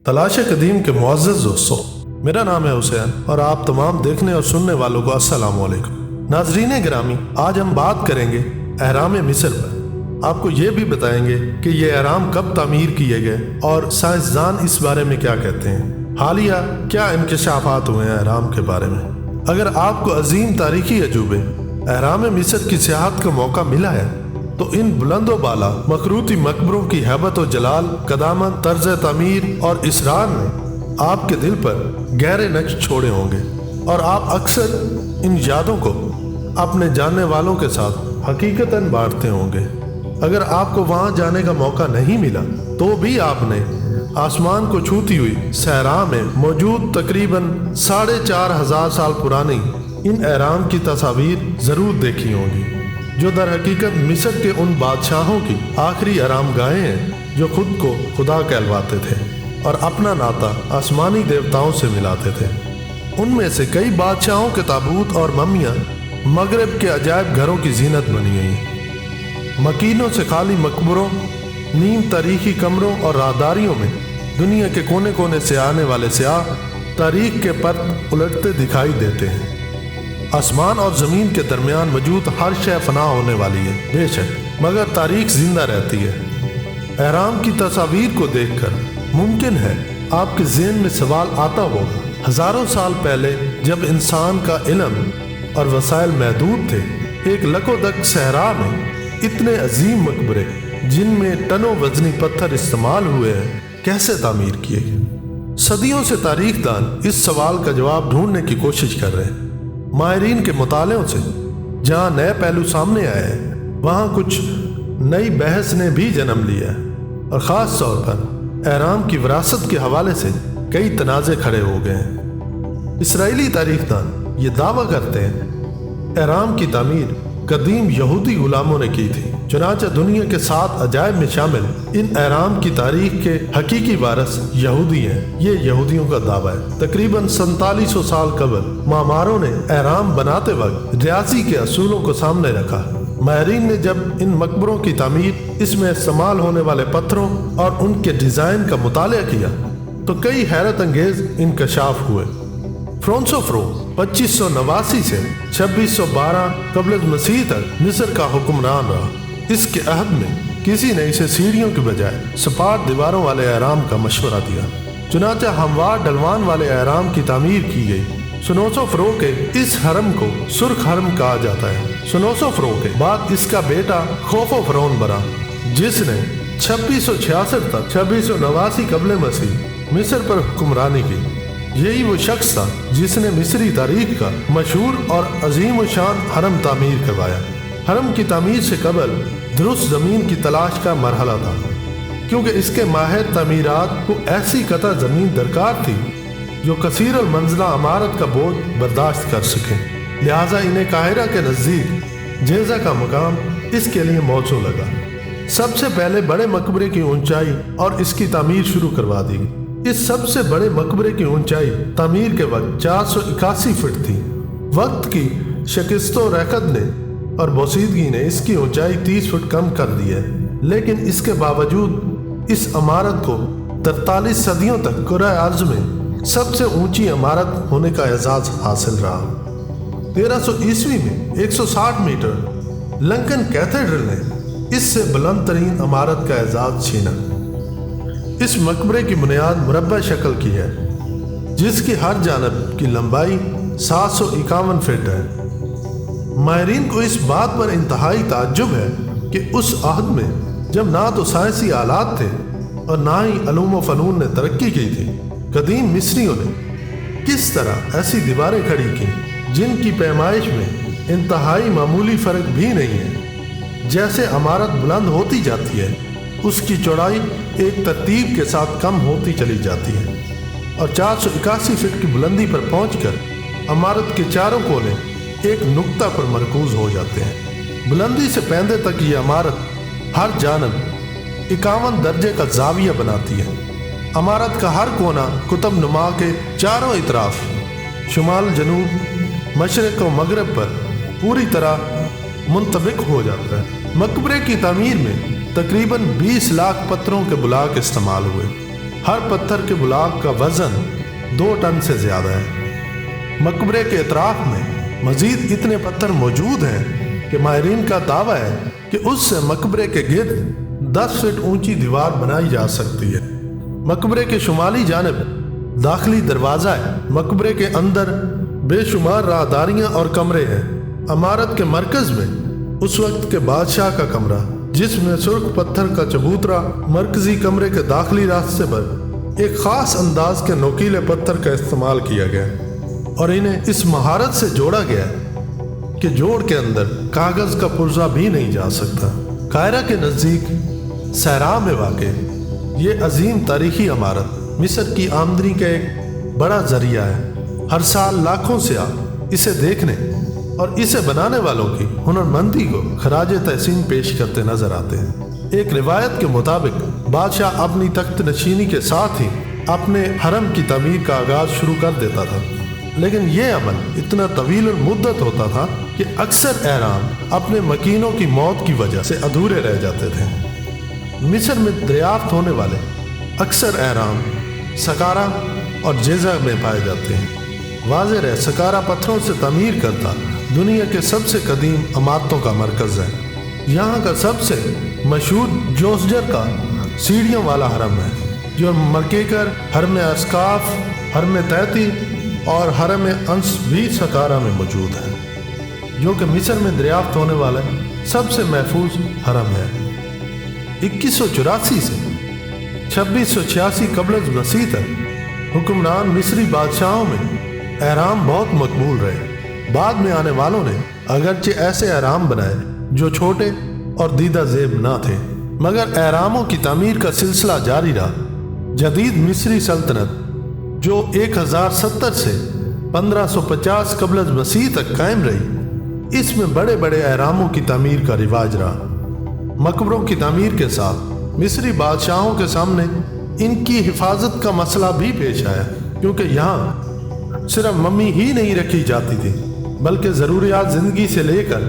تلاش قدیم کے معزز دوستوں، میرا نام ہے حسین اور آپ تمام دیکھنے اور سننے والوں کو السلام علیکم۔ ناظرین گرامی، آج ہم بات کریں گے اہرام مصر پر۔ آپ کو یہ بھی بتائیں گے کہ یہ اہرام کب تعمیر کیے گئے اور سائنسدان اس بارے میں کیا کہتے ہیں۔ حالیہ کیا انکشافات ہوئے ہیں اہرام کے بارے میں۔ اگر آپ کو عظیم تاریخی عجوبے اہرام مصر کی سیاحت کا موقع ملا ہے تو ان بلند و بالا مخروطی مقبروں کی ہیبت و جلال، قدامت، طرز تعمیر اور اسرار نے آپ کے دل پر گہرے نقش چھوڑے ہوں گے، اور آپ اکثر ان یادوں کو اپنے جاننے والوں کے ساتھ حقیقتاً بانٹتے ہوں گے۔ اگر آپ کو وہاں جانے کا موقع نہیں ملا تو بھی آپ نے آسمان کو چھوتی ہوئی صحرا میں موجود تقریباً 4500 سال پرانی ان اہرام کی تصاویر ضرور دیکھی ہوں گی، جو در حقیقت مصر کے ان بادشاہوں کی آخری آرام گاہیں ہیں جو خود کو خدا کہلواتے تھے اور اپنا ناطہ آسمانی دیوتاؤں سے ملاتے تھے۔ ان میں سے کئی بادشاہوں کے تابوت اور ممیاں مغرب کے عجائب گھروں کی زینت بنی ہوئی ہیں۔ مکینوں سے خالی مقبروں، نیم تاریخی کمروں اور راہداریوں میں دنیا کے کونے کونے سے آنے والے سیاح تاریخ کے پرت الٹتے دکھائی دیتے ہیں۔ آسمان اور زمین کے درمیان موجود ہر شے فنا ہونے والی ہے بے شک، مگر تاریخ زندہ رہتی ہے۔ اہرام کی تصاویر کو دیکھ کر ممکن ہے آپ کے ذہن میں سوال آتا ہوگا، ہزاروں سال پہلے جب انسان کا علم اور وسائل محدود تھے، ایک لکودک صحرا میں اتنے عظیم مقبرے جن میں ٹنوں وزنی پتھر استعمال ہوئے ہیں کیسے تعمیر کیے گئے؟ صدیوں سے تاریخ دان اس سوال کا جواب ڈھونڈنے کی کوشش کر رہے ہیں۔ ماہرین کے مطالعوں سے جہاں نئے پہلو سامنے آئے ہیں، وہاں کچھ نئی بحث نے بھی جنم لیا ہے، اور خاص طور پر اہرام کی وراثت کے حوالے سے کئی تنازع کھڑے ہو گئے ہیں۔ اسرائیلی تاریخ دان یہ دعویٰ کرتے ہیں اہرام کی تعمیر قدیم یہودی غلاموں نے کی تھی، چنانچہ دنیا کے 7 عجائب میں شامل ان اہرام کی تاریخ کے حقیقی وارث یہودی ہیں۔ یہ یہودیوں کا دعویٰ ہے۔ تقریباً 4700 سال قبل معماروں نے اہرام بناتے وقت ریاضی کے اصولوں کو سامنے رکھا۔ ماہرین نے جب ان مقبروں کی تعمیر، اس میں استعمال ہونے والے پتھروں اور ان کے ڈیزائن کا مطالعہ کیا تو کئی حیرت انگیز انکشاف ہوئے۔ فرونسوفرو 2589 سے 2612 قبل مسیح تک مصر کا حکمران رہا۔ اس کے عہد میں کسی نے اسے سیڑھیوں کے بجائے سپاٹ دیواروں والے اہرام کا مشورہ دیا، چنانچہ ہموار ڈھلوان والے اہرام کی تعمیر کی گئی۔ سنوسوفرو کے اس حرم کو سرخ حرم کہا جاتا ہے۔ سنوسوفرو کے بعد اس کا بیٹا خوفو فرعون بنا، جس نے 2666 تک 2689 قبل مسیح مصر پر حکمرانی کی۔ یہی وہ شخص تھا جس نے مصری تاریخ کا مشہور اور عظیم الشان حرم تعمیر کروایا۔ حرم کی تعمیر سے قبل درست زمین کی تلاش کا مرحلہ تھا، کیونکہ اس کے ماہر تعمیرات کو ایسی قطع زمین درکار تھی جو کثیر المنزلہ عمارت کا بوجھ برداشت کر سکے، لہٰذا انہیں قاہرہ کے نزدیک جیزہ کا مقام اس کے لیے موزوں لگا۔ سب سے پہلے بڑے مقبرے کی اونچائی اور اس کی تعمیر شروع کروا دی گئی۔ اس سب سے بڑے مقبرے کی اونچائی تعمیر کے وقت 481 فٹ تھی۔ وقت کی شکست و رحت نے اور بوسیدگی نے اس کی اونچائی 30 فٹ کم کر دی ہے، لیکن اس کے باوجود اس عمارت کو 43 صدیوں تک کرۂ ارض میں سب سے اونچی عمارت ہونے کا اعزاز حاصل رہا۔ 1300 عیسوی میں 160 میٹر لنکن کیتھیڈرل نے اس سے بلند ترین عمارت کا اعزاز چھینا۔ اس مقبرے کی بنیاد مربع شکل کی ہے، جس کی ہر جانب کی لمبائی 751 فٹ ہے۔ ماہرین کو اس بات پر انتہائی تعجب ہے کہ اس عہد میں جب نہ تو سائنسی آلات تھے اور نہ ہی علوم و فنون نے ترقی کی تھی، قدیم مصریوں نے کس طرح ایسی دیواریں کھڑی کی جن کی پیمائش میں انتہائی معمولی فرق بھی نہیں ہے۔ جیسے عمارت بلند ہوتی جاتی ہے، اس کی چوڑائی ایک ترتیب کے ساتھ کم ہوتی چلی جاتی ہے، اور 481 فٹ کی بلندی پر پہنچ کر عمارت کے چاروں کونے ایک نقطہ پر مرکوز ہو جاتے ہیں۔ بلندی سے پیندے تک یہ عمارت ہر جانب 51 درجے کا زاویہ بناتی ہے۔ عمارت کا ہر کونا قطب نما کے چاروں اطراف، شمال، جنوب، مشرق و مغرب پر پوری طرح منطبق ہو جاتا ہے۔ مقبرے کی تعمیر میں تقریباً 20 لاکھ پتھروں کے بلاک استعمال ہوئے۔ ہر پتھر کے بلاک کا وزن 2 ٹن سے زیادہ ہے۔ مقبرے کے اطراف میں مزید اتنے پتھر موجود ہیں کہ ماہرین کا دعویٰ ہے کہ اس سے مقبرے کے گرد 10 فٹ اونچی دیوار بنائی جا سکتی ہے۔ مقبرے کے شمالی جانب داخلی دروازہ ہے۔ مقبرے کے اندر بے شمار راہداریاں اور کمرے ہیں۔ عمارت کے مرکز میں اس وقت کے بادشاہ کا کمرہ، جس میں سرخ پتھر کا چبوترا مرکزی کمرے کے داخلی راستے پر ایک خاص انداز کے نوکیلے پتھر کا استعمال کیا گیا اور انہیں اس مہارت سے جوڑا گیا کہ جوڑ کے اندر کاغذ کا پرزہ بھی نہیں جا سکتا۔ قاہرہ کے نزدیک صحرا میں واقع یہ عظیم تاریخی عمارت مصر کی آمدنی کا ایک بڑا ذریعہ ہے۔ ہر سال لاکھوں سیاح اسے دیکھنے اور اسے بنانے والوں کی ہنرمندی کو خراج تحسین پیش کرتے نظر آتے ہیں۔ ایک روایت کے مطابق بادشاہ اپنی تخت نشینی کے ساتھ ہی اپنے حرم کی تعمیر کا آغاز شروع کر دیتا تھا، لیکن یہ عمل اتنا طویل المدت ہوتا تھا کہ اکثر اہرام اپنے مکینوں کی موت کی وجہ سے ادھورے رہ جاتے تھے۔ مصر میں دریافت ہونے والے اکثر اہرام سکارا اور جیزہ میں پائے جاتے ہیں۔ واضح ہے سکارا پتھروں سے تعمیر کرتا دنیا کے سب سے قدیم عمارتوں کا مرکز ہے۔ یہاں کا سب سے مشہور جوسجر کا سیڑھیوں والا حرم ہے، جو مرکیکر، حرم اسقاف، حرم تیتی اور حرم انس بھی سکارا میں موجود ہے، جو کہ مصر میں دریافت ہونے والا سب سے محفوظ حرم ہے۔ 2184 سے 2686 قبل از مسیح تک حکمران مصری بادشاہوں میں اہرام بہت مقبول رہے۔ بعد میں آنے والوں نے اگرچہ ایسے اہرام بنائے جو چھوٹے اور دیدہ زیب نہ تھے، مگر اہراموں کی تعمیر کا سلسلہ جاری رہا۔ جدید مصری سلطنت جو 1070 سے 1550 قبل از مسیح تک قائم رہی، اس میں بڑے بڑے اہراموں کی تعمیر کا رواج رہا۔ مقبروں کی تعمیر کے ساتھ مصری بادشاہوں کے سامنے ان کی حفاظت کا مسئلہ بھی پیش آیا، کیونکہ یہاں صرف ممی ہی نہیں رکھی جاتی تھی، بلکہ ضروریات زندگی سے لے کر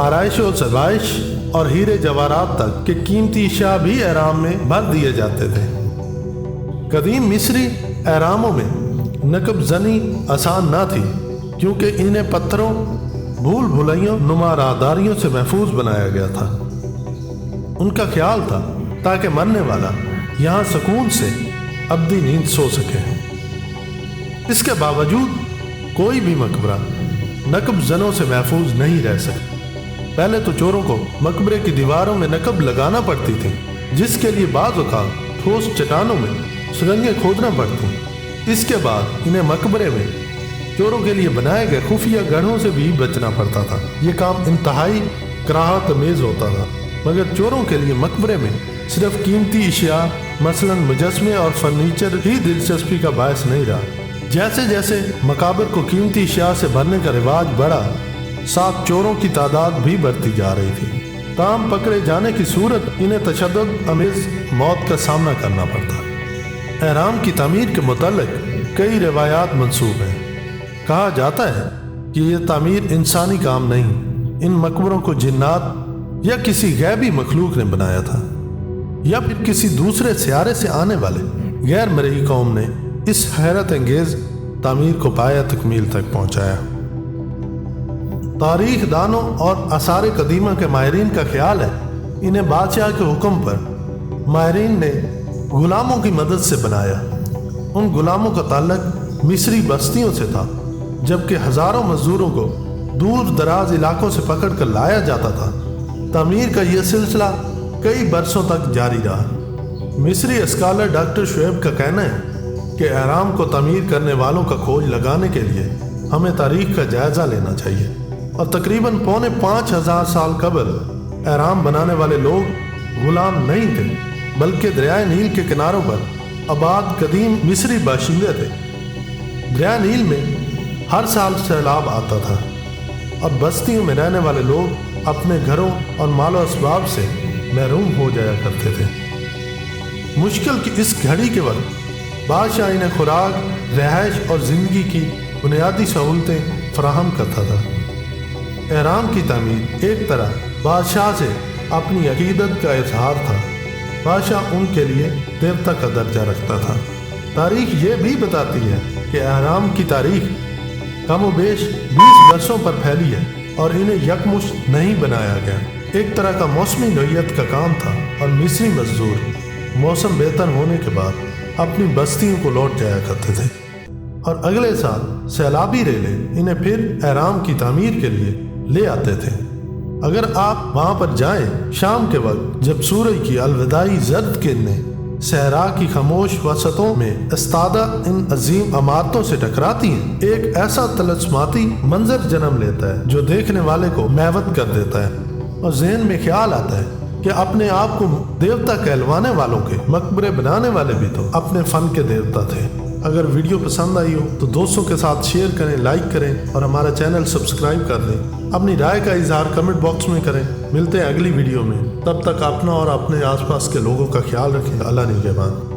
آرائش و زیبائش اور ہیرے جواہرات تک کے قیمتی اشیاء بھی اہرام میں بھر دیے جاتے تھے۔ قدیم مصری اہراموں میں نقب زنی آسان نہ تھی، کیونکہ انہیں پتھروں، بھول بھلائیوں نما راہداریوں سے محفوظ بنایا گیا تھا۔ ان کا خیال تھا تاکہ مرنے والا یہاں سکون سے ابدی نیند سو سکے۔ اس کے باوجود کوئی بھی مقبرہ نقب زنوں سے محفوظ نہیں رہ سکتا۔ پہلے تو چوروں کو مقبرے کی دیواروں میں نقب لگانا پڑتی تھی، جس کے لیے بعض اوقات ٹھوس چٹانوں میں سرنگیں کھودنا پڑتی۔ اس کے بعد انہیں مقبرے میں چوروں کے لیے بنائے گئے خفیہ گڑھوں سے بھی بچنا پڑتا تھا۔ یہ کام انتہائی کراہت آمیز ہوتا تھا، مگر چوروں کے لیے مقبرے میں صرف قیمتی اشیاء مثلاً مجسمے اور فرنیچر ہی دلچسپی کا باعث نہیں رہا۔ جیسے جیسے مقابر کو قیمتی اشیاء سے بھرنے کا رواج بڑھا، ساتھ چوروں کی تعداد بھی بڑھتی جا رہی تھی۔ تاہم پکڑے جانے کی صورت انہیں تشدد امیز موت کا سامنا کرنا پڑتا۔ اہرام کی تعمیر کے متعلق کئی روایات منسوب ہیں۔ کہا جاتا ہے کہ یہ تعمیر انسانی کام نہیں، ان مقبروں کو جنات یا کسی غیبی مخلوق نے بنایا تھا، یا پھر کسی دوسرے سیارے سے آنے والے غیر مرئی قوم نے اس حیرت انگیز تعمیر کو پایہ تکمیل تک پہنچایا۔ تاریخ دانوں اور آثار قدیمہ کے ماہرین کا خیال ہے انہیں بادشاہ کے حکم پر ماہرین نے غلاموں کی مدد سے بنایا۔ ان غلاموں کا تعلق مصری بستیوں سے تھا، جبکہ ہزاروں مزدوروں کو دور دراز علاقوں سے پکڑ کر لایا جاتا تھا۔ تعمیر کا یہ سلسلہ کئی برسوں تک جاری رہا۔ مصری اسکالر ڈاکٹر شعیب کا کہنا ہے کہ اہرام کو تعمیر کرنے والوں کا کھوج لگانے کے لیے ہمیں تاریخ کا جائزہ لینا چاہیے، اور تقریباً 5,500 سال قبل اہرام بنانے والے لوگ غلام نہیں تھے، بلکہ دریائے نیل کے کناروں پر آباد قدیم مصری باشندے تھے۔ دریائے نیل میں ہر سال سیلاب آتا تھا، اور بستیوں میں رہنے والے لوگ اپنے گھروں اور مال و اسباب سے محروم ہو جایا کرتے تھے۔ مشکل کی اس گھڑی کے وقت بادشاہ انہیں خوراک، رہائش اور زندگی کی بنیادی سہولتیں فراہم کرتا تھا۔ اہرام کی تعمیر ایک طرح بادشاہ سے اپنی عقیدت کا اظہار تھا۔ بادشاہ ان کے لیے دیوتا کا درجہ رکھتا تھا۔ تاریخ یہ بھی بتاتی ہے کہ اہرام کی تاریخ کم و بیش 20 برسوں پر پھیلی ہے اور انہیں یکمشت نہیں بنایا گیا۔ ایک طرح کا موسمی نوعیت کا کام تھا اور مصری مزدور موسم بہتر ہونے کے بعد اپنی بستیوں کو لوٹ جایا کرتے تھے اور اگلے سال سیلابی ریلے انہیں پھر اہرام کی تعمیر کے لیے لے آتے تھے۔ اگر آپ وہاں پر جائیں شام کے وقت جب سورج کی الوداعی زرد کرنیں صحرا کی خاموش وسطوں میں استادہ ان عظیم عمارتوں سے ٹکراتی ہیں، ایک ایسا طلسماتی منظر جنم لیتا ہے جو دیکھنے والے کو میوت کر دیتا ہے اور ذہن میں خیال آتا ہے کہ اپنے آپ کو دیوتا کہلوانے والوں کے مقبرے بنانے والے بھی تو اپنے فن کے دیوتا تھے۔ اگر ویڈیو پسند آئی ہو تو دوستوں کے ساتھ شیئر کریں، لائک کریں اور ہمارا چینل سبسکرائب کر دیں۔ اپنی رائے کا اظہار کمنٹ باکس میں کریں۔ ملتے ہیں اگلی ویڈیو میں، تب تک اپنا اور اپنے آس پاس کے لوگوں کا خیال رکھیں۔ اللہ نگہبان۔